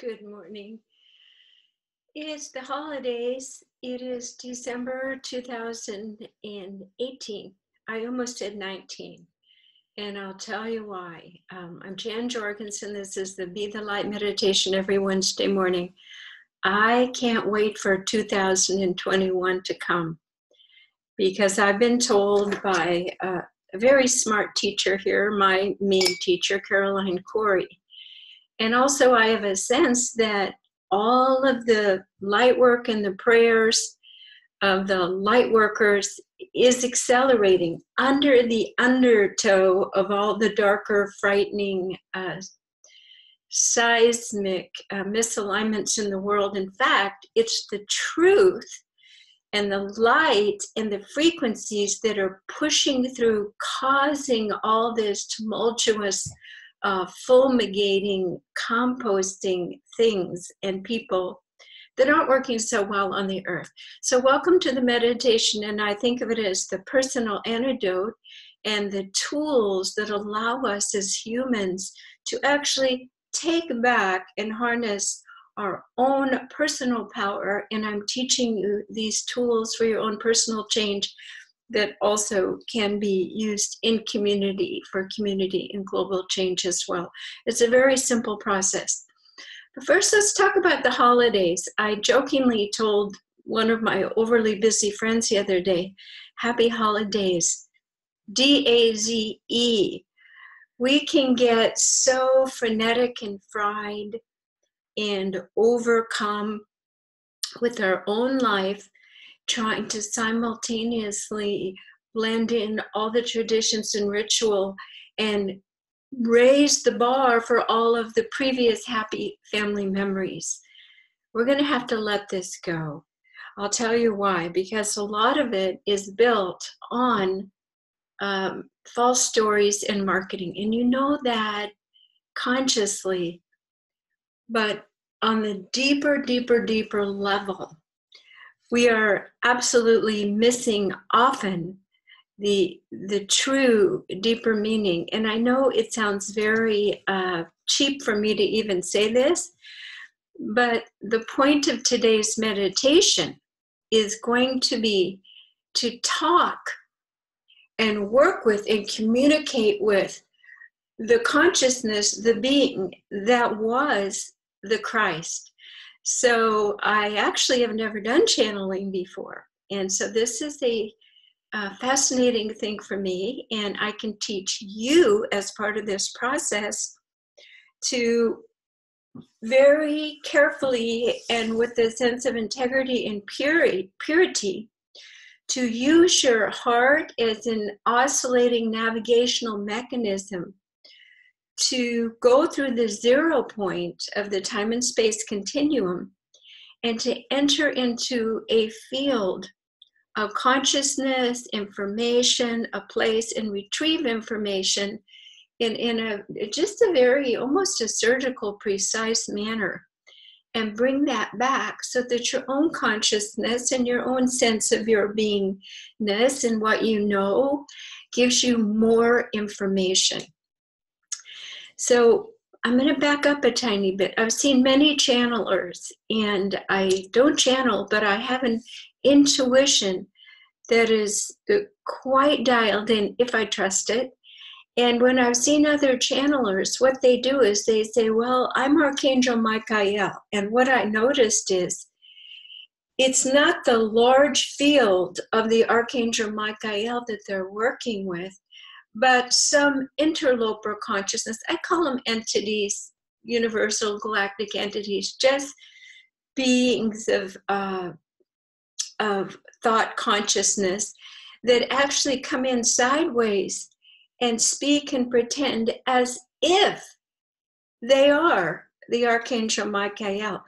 Good morning. It's the holidays. It is December 2018. I almost said 19, and I'll tell you why. I'm Jan Jorgensen. This is the Be the Light meditation every Wednesday morning. I can't wait for 2021 to come because I've been told by a very smart teacher here, my main teacher, Caroline Corey. And also I have a sense that all of the light work and the prayers of the light workers is accelerating under the undertow of all the darker, frightening, seismic misalignments in the world. In fact, it's the truth and the light and the frequencies that are pushing through, causing all this tumultuous fulminating, composting things and people that aren't working so well on the earth. So welcome to the meditation, and I think of it as the personal antidote and the tools that allow us as humans to actually take back and harness our own personal power. And I'm teaching you these tools for your own personal change that also can be used in community, for community and global change as well. It's a very simple process. But first, let's talk about the holidays. I jokingly told one of my overly busy friends the other day, happy holidays, D-A-Z-E. We can get so frenetic and fried and overcome with our own life, trying to simultaneously blend in all the traditions and ritual and raise the bar for all of the previous happy family memories. We're going to have to let this go. I'll tell you why, because a lot of it is built on false stories and marketing. And you know that consciously, but on the deeper level, we are absolutely missing often the true deeper meaning. And I know it sounds very cheap for me to even say this, but the point of today's meditation is going to be to talk and work with and communicate with the consciousness, the being that was the Christ. So I actually have never done channeling before. And so this is a fascinating thing for me. And I can teach you as part of this process to very carefully and with a sense of integrity and purity to use your heart as an oscillating navigational mechanism to go through the 0 point of the time and space continuum and to enter into a field of consciousness, information, a place, and retrieve information in a just a very, almost a surgical, precise manner, and bring that back so that your own consciousness and your own sense of your beingness and what you know gives you more information. So I'm going to back up a tiny bit. I've seen many channelers, and I don't channel, but I have an intuition that is quite dialed in if I trust it. And when I've seen other channelers, what they do is they say, well, I'm Archangel Michael. And what I noticed is it's not the large field of the Archangel Michael that they're working with, but some interloper consciousness. I call them entities, universal galactic entities, just beings of thought consciousness that actually come in sideways and speak and pretend as if they are the Archangel Michael.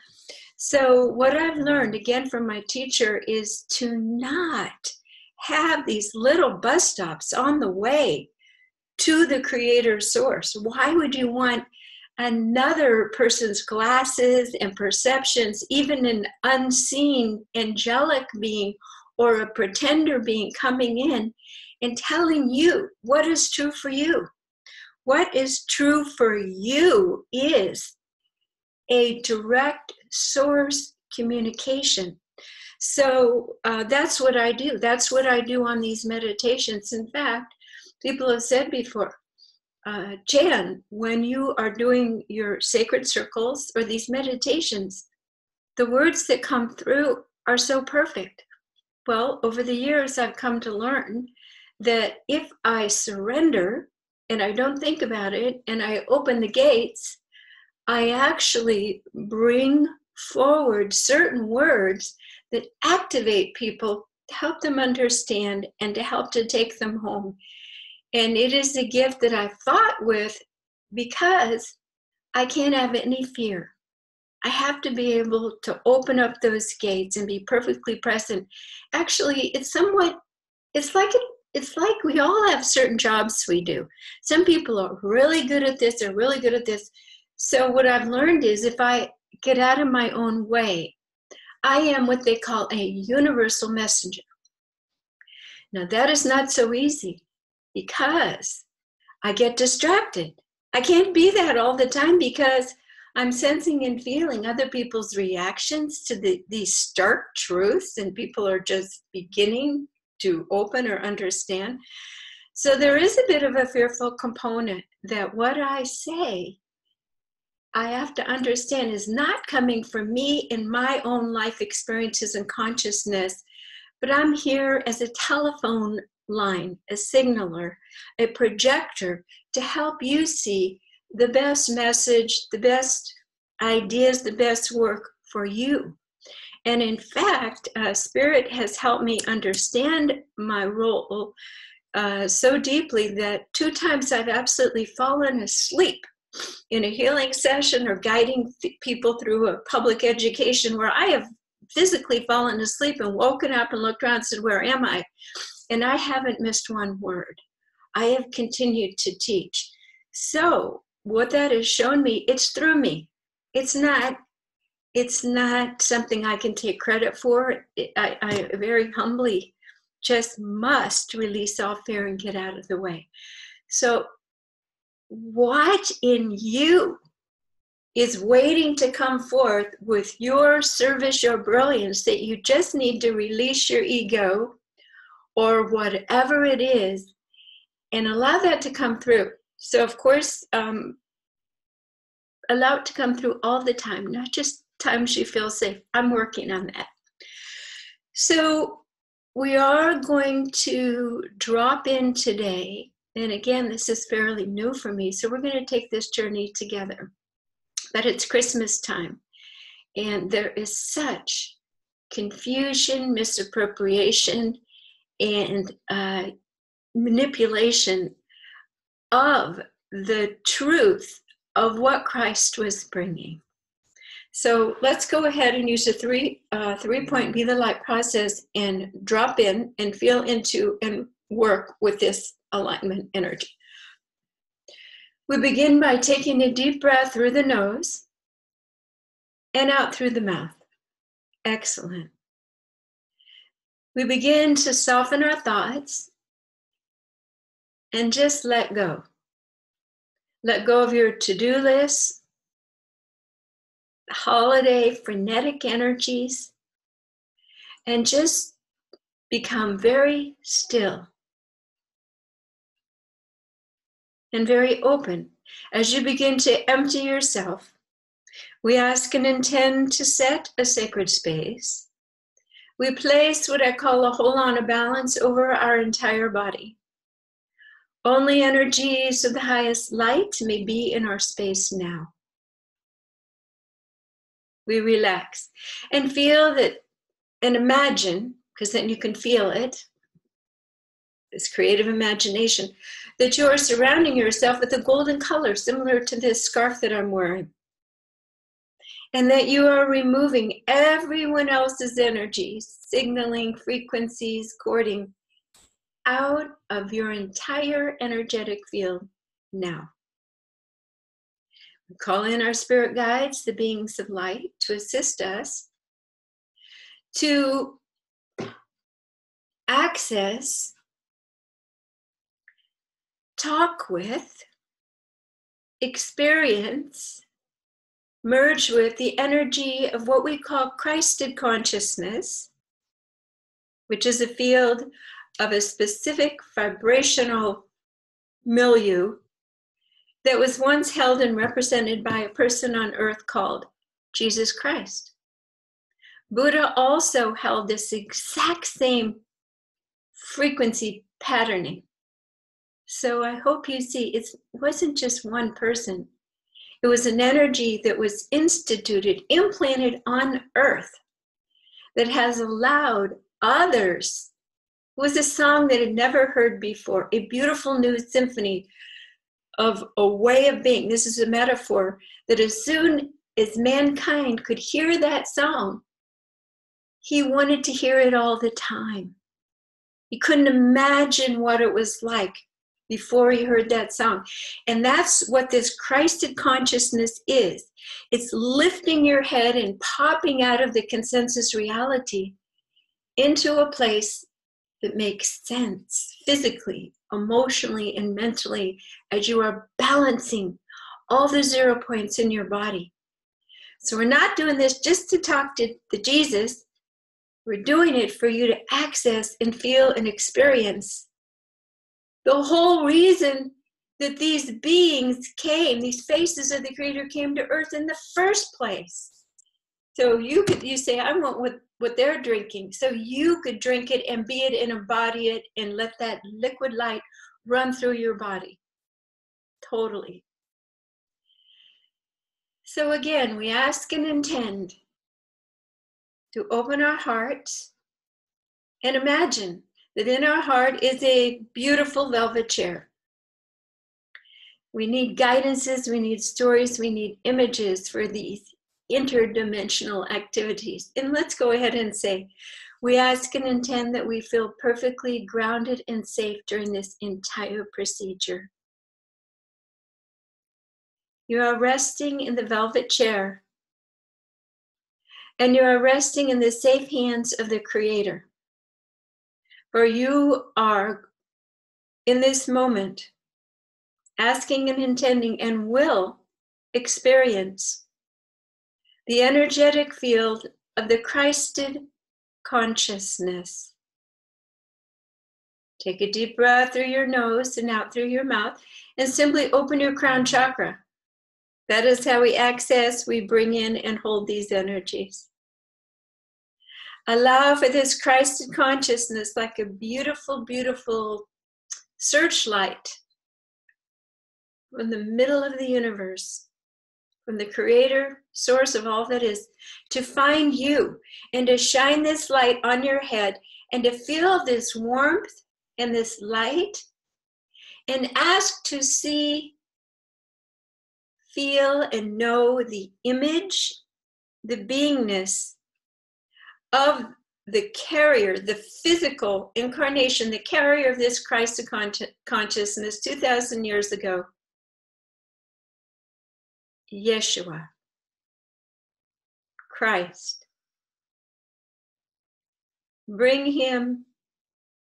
So what I've learned, again, from my teacher, is to not have these little bus stops on the way to the creator source. Why would you want another person's glasses and perceptions, even an unseen angelic being or a pretender being coming in and telling you what is true for you? What is true for you is a direct source communication. So that's what I do. That's what I do on these meditations. In fact, people have said before, Jan, when you are doing your sacred circles or these meditations, the words that come through are so perfect. Well, over the years, I've come to learn that if I surrender and I don't think about it and I open the gates, I actually bring forward certain words that activate people to help them understand and to help to take them home. And it is a gift that I fought with because I can't have any fear. I have to be able to open up those gates and be perfectly present. Actually, it's like we all have certain jobs we do. Some people are really good at this, or really good at this. So what I've learned is if I get out of my own way, I am what they call a universal messenger. Now that is not so easy because I get distracted. I can't be that all the time because I'm sensing and feeling other people's reactions to these stark truths, and people are just beginning to open or understand. So there is a bit of a fearful component that what I say, I have to understand is not coming from me in my own life experiences and consciousness, but I'm here as a telephone line, a signaler, a projector to help you see the best message, the best ideas, the best work for you. And in fact, Spirit has helped me understand my role so deeply that 2 times I've absolutely fallen asleep in a healing session or guiding people through a public education where I have physically fallen asleep and woken up and looked around and said, where am I? And I haven't missed one word. I have continued to teach. So what that has shown me, it's through me. It's not something I can take credit for. I very humbly just must release all fear and get out of the way. So what in you is waiting to come forth with your service, your brilliance, that you just need to release your ego or whatever it is and allow that to come through. So of course, allow it to come through all the time, not just times you feel safe. I'm working on that. So we are going to drop in today. And again, this is fairly new for me. So we're going to take this journey together. But it's Christmas time. And there is such confusion, misappropriation, and manipulation of the truth of what Christ was bringing. So let's go ahead and use the three-point Be the Light process and drop in and feel into and work with this alignment energy. We begin by taking a deep breath through the nose and out through the mouth. Excellent. We begin to soften our thoughts and just let go. Let go of your to-do list, holiday frenetic energies, and just become very still and very open. As you begin to empty yourself, we ask and intend to set a sacred space. We place what I call a holon, a balance over our entire body. Only energies of the highest light may be in our space now. We relax and feel that, and imagine, because then you can feel it, this creative imagination, that you are surrounding yourself with a golden color similar to this scarf that I'm wearing. And that you are removing everyone else's energy, signaling, frequencies, cording out of your entire energetic field now. We call in our spirit guides, the beings of light, to assist us to access, talk with, experience, merge with the energy of what we call Christed consciousness, which is a field of a specific vibrational milieu that was once held and represented by a person on earth called Jesus Christ. Buddha also held this exact same frequency patterning. So I hope you see it wasn't just one person. It was an energy that was instituted, implanted on earth, that has allowed others. It was a song that had never heard before, a beautiful new symphony of a way of being. This is a metaphor that as soon as mankind could hear that song, he wanted to hear it all the time. He couldn't imagine what it was like before he heard that song. And that's what this Christed consciousness is. It's lifting your head and popping out of the consensus reality into a place that makes sense physically, emotionally, and mentally as you are balancing all the 0 points in your body. So we're not doing this just to talk to the Jesus. We're doing it for you to access and feel and experience the whole reason that these beings came, these faces of the Creator came to earth in the first place. So you say, I want what they're drinking. So you could drink it and be it and embody it and let that liquid light run through your body. Totally. So again, we ask and intend to open our hearts and imagine that in our heart is a beautiful velvet chair. We need guidances, we need stories, we need images for these interdimensional activities. And let's go ahead and say, we ask and intend that we feel perfectly grounded and safe during this entire procedure. You are resting in the velvet chair, and you are resting in the safe hands of the Creator. For you are, in this moment, asking and intending and will experience the energetic field of the Christed consciousness. Take a deep breath through your nose and out through your mouth, and simply open your crown chakra. That is how we access, we bring in and hold these energies. Allow for this Christed consciousness like a beautiful, beautiful searchlight from the middle of the universe, from the Creator, source of all that is, to find you and to shine this light on your head and to feel this warmth and this light, and ask to see, feel, and know the image, the beingness of the carrier, the physical incarnation, the carrier of this Christ of consciousness 2,000 years ago. Yeshua, Christ. Bring him,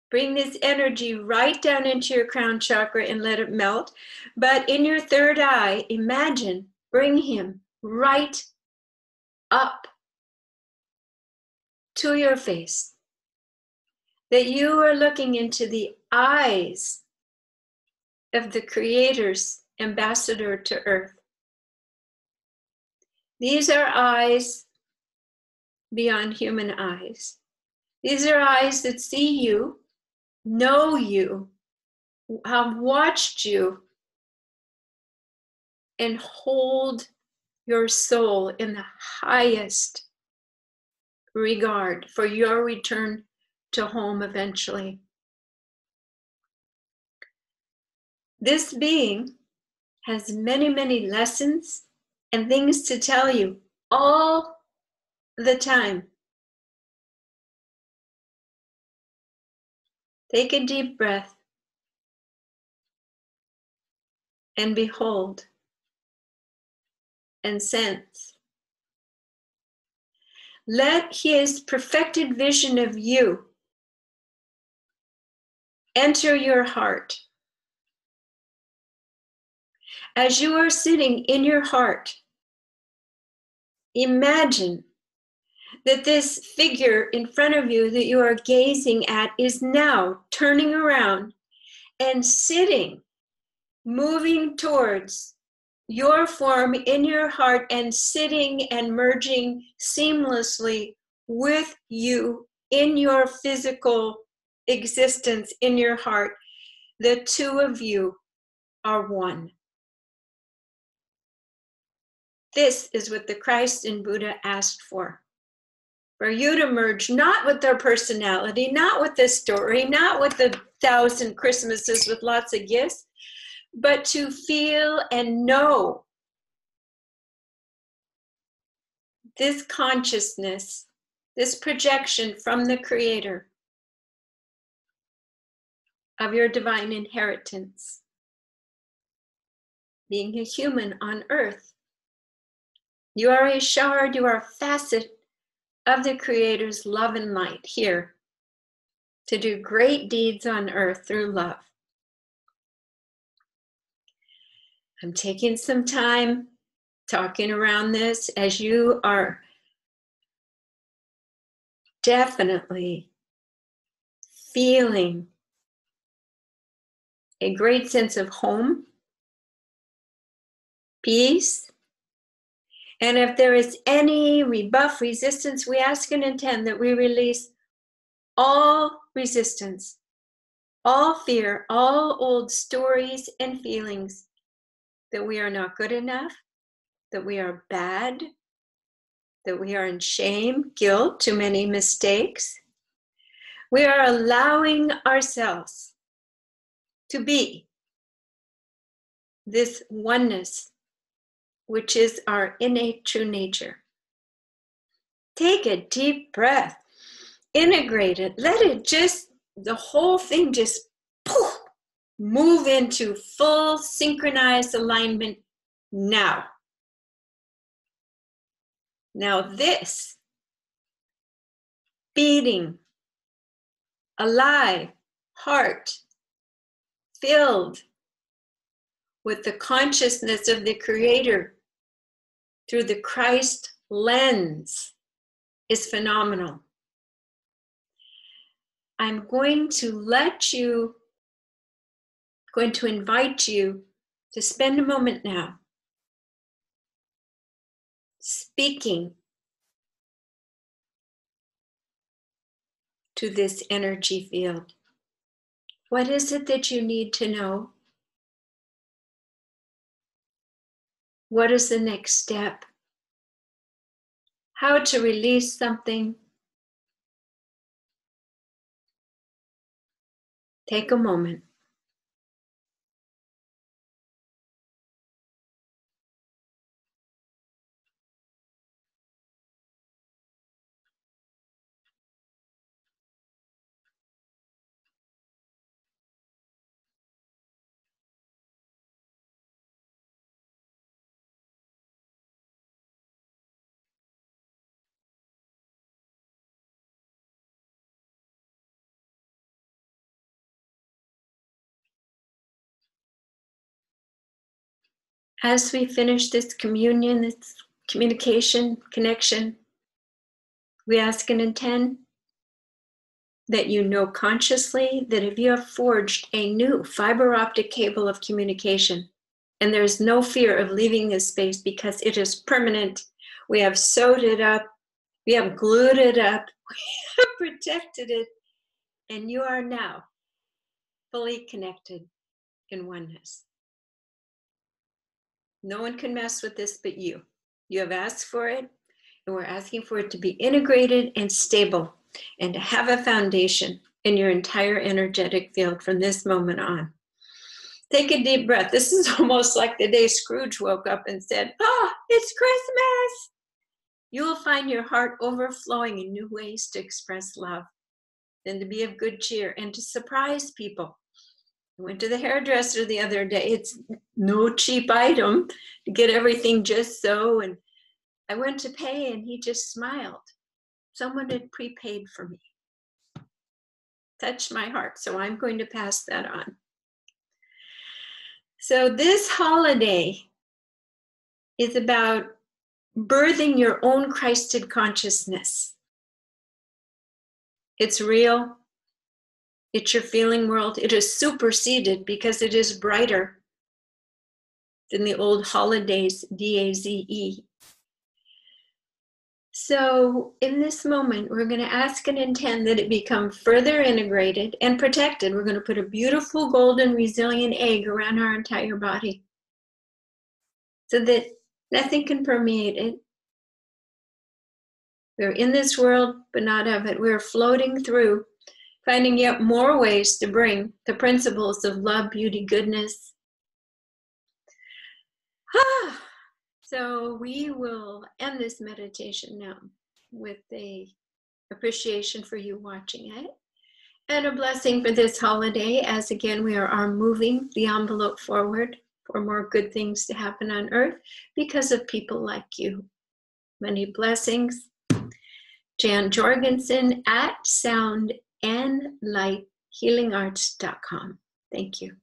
bring this energy right down into your crown chakra and let it melt. But in your third eye, imagine, bring him right up to your face. That you are looking into the eyes of the Creator's ambassador to earth. These are eyes beyond human eyes. These are eyes that see you, know you, have watched you, and hold your soul in the highest regard for your return to home eventually. This being has many, many lessons and things to tell you all the time. Take a deep breath and behold and sense. Let his perfected vision of you enter your heart. As you are sitting in your heart, Imagine that this figure in front of you that you are gazing at is now turning around and sitting, moving towards your form in your heart and sitting and merging seamlessly with you in your physical existence in your heart. The two of you are one. This is what the Christ and Buddha asked for you to merge not with their personality, not with the story, not with the 1,000 Christmases with lots of gifts, but to feel and know this consciousness, this projection from the Creator of your divine inheritance, being a human on earth. You are a shard, you are a facet of the Creator's love and light here to do great deeds on earth through love. I'm taking some time talking around this as you are definitely feeling a great sense of home, peace, and if there is any rebuff, resistance, we ask and intend that we release all resistance, all fear, all old stories and feelings that we are not good enough, that we are bad, that we are in shame, guilt, too many mistakes. We are allowing ourselves to be this oneness, which is our innate true nature. Take a deep breath, integrate it, let it just, the whole thing just poof, move into full synchronized alignment now. Now this beating, alive, heart, filled with the consciousness of the Creator through the Christ lens is phenomenal. I'm going to invite you to spend a moment now speaking to this energy field. What is it that you need to know? What is the next step? How to release something? Take a moment. As we finish this communion, this communication, connection, we ask and intend that you know consciously that if you have forged a new fiber optic cable of communication, and there's no fear of leaving this space because it is permanent, we have sewed it up, we have glued it up, we have protected it, and you are now fully connected in oneness. No one can mess with this but you. You have asked for it, and we're asking for it to be integrated and stable and to have a foundation in your entire energetic field from this moment on. Take a deep breath. This is almost like the day Scrooge woke up and said, it's Christmas. You will find your heart overflowing in new ways to express love and to be of good cheer and to surprise people. I went to the hairdresser the other day. It's no cheap item to get everything just so. And I went to pay and he just smiled. Someone had prepaid for me. Touched my heart. So I'm going to pass that on. So this holiday is about birthing your own Christed consciousness. It's real. It's your feeling world. It is superseded because it is brighter than the old holidays, DAZE. So in this moment, we're going to ask and intend that it become further integrated and protected. We're going to put a beautiful golden resilient egg around our entire body so that nothing can permeate it. We're in this world, but not of it. We're floating through, finding yet more ways to bring the principles of love, beauty, goodness. So we will end this meditation now with a appreciation for you watching it and a blessing for this holiday, as again we are moving the envelope forward for more good things to happen on earth because of people like you. Many blessings. Jan Jorgensen at soundandlighthealingarts.com. Thank you.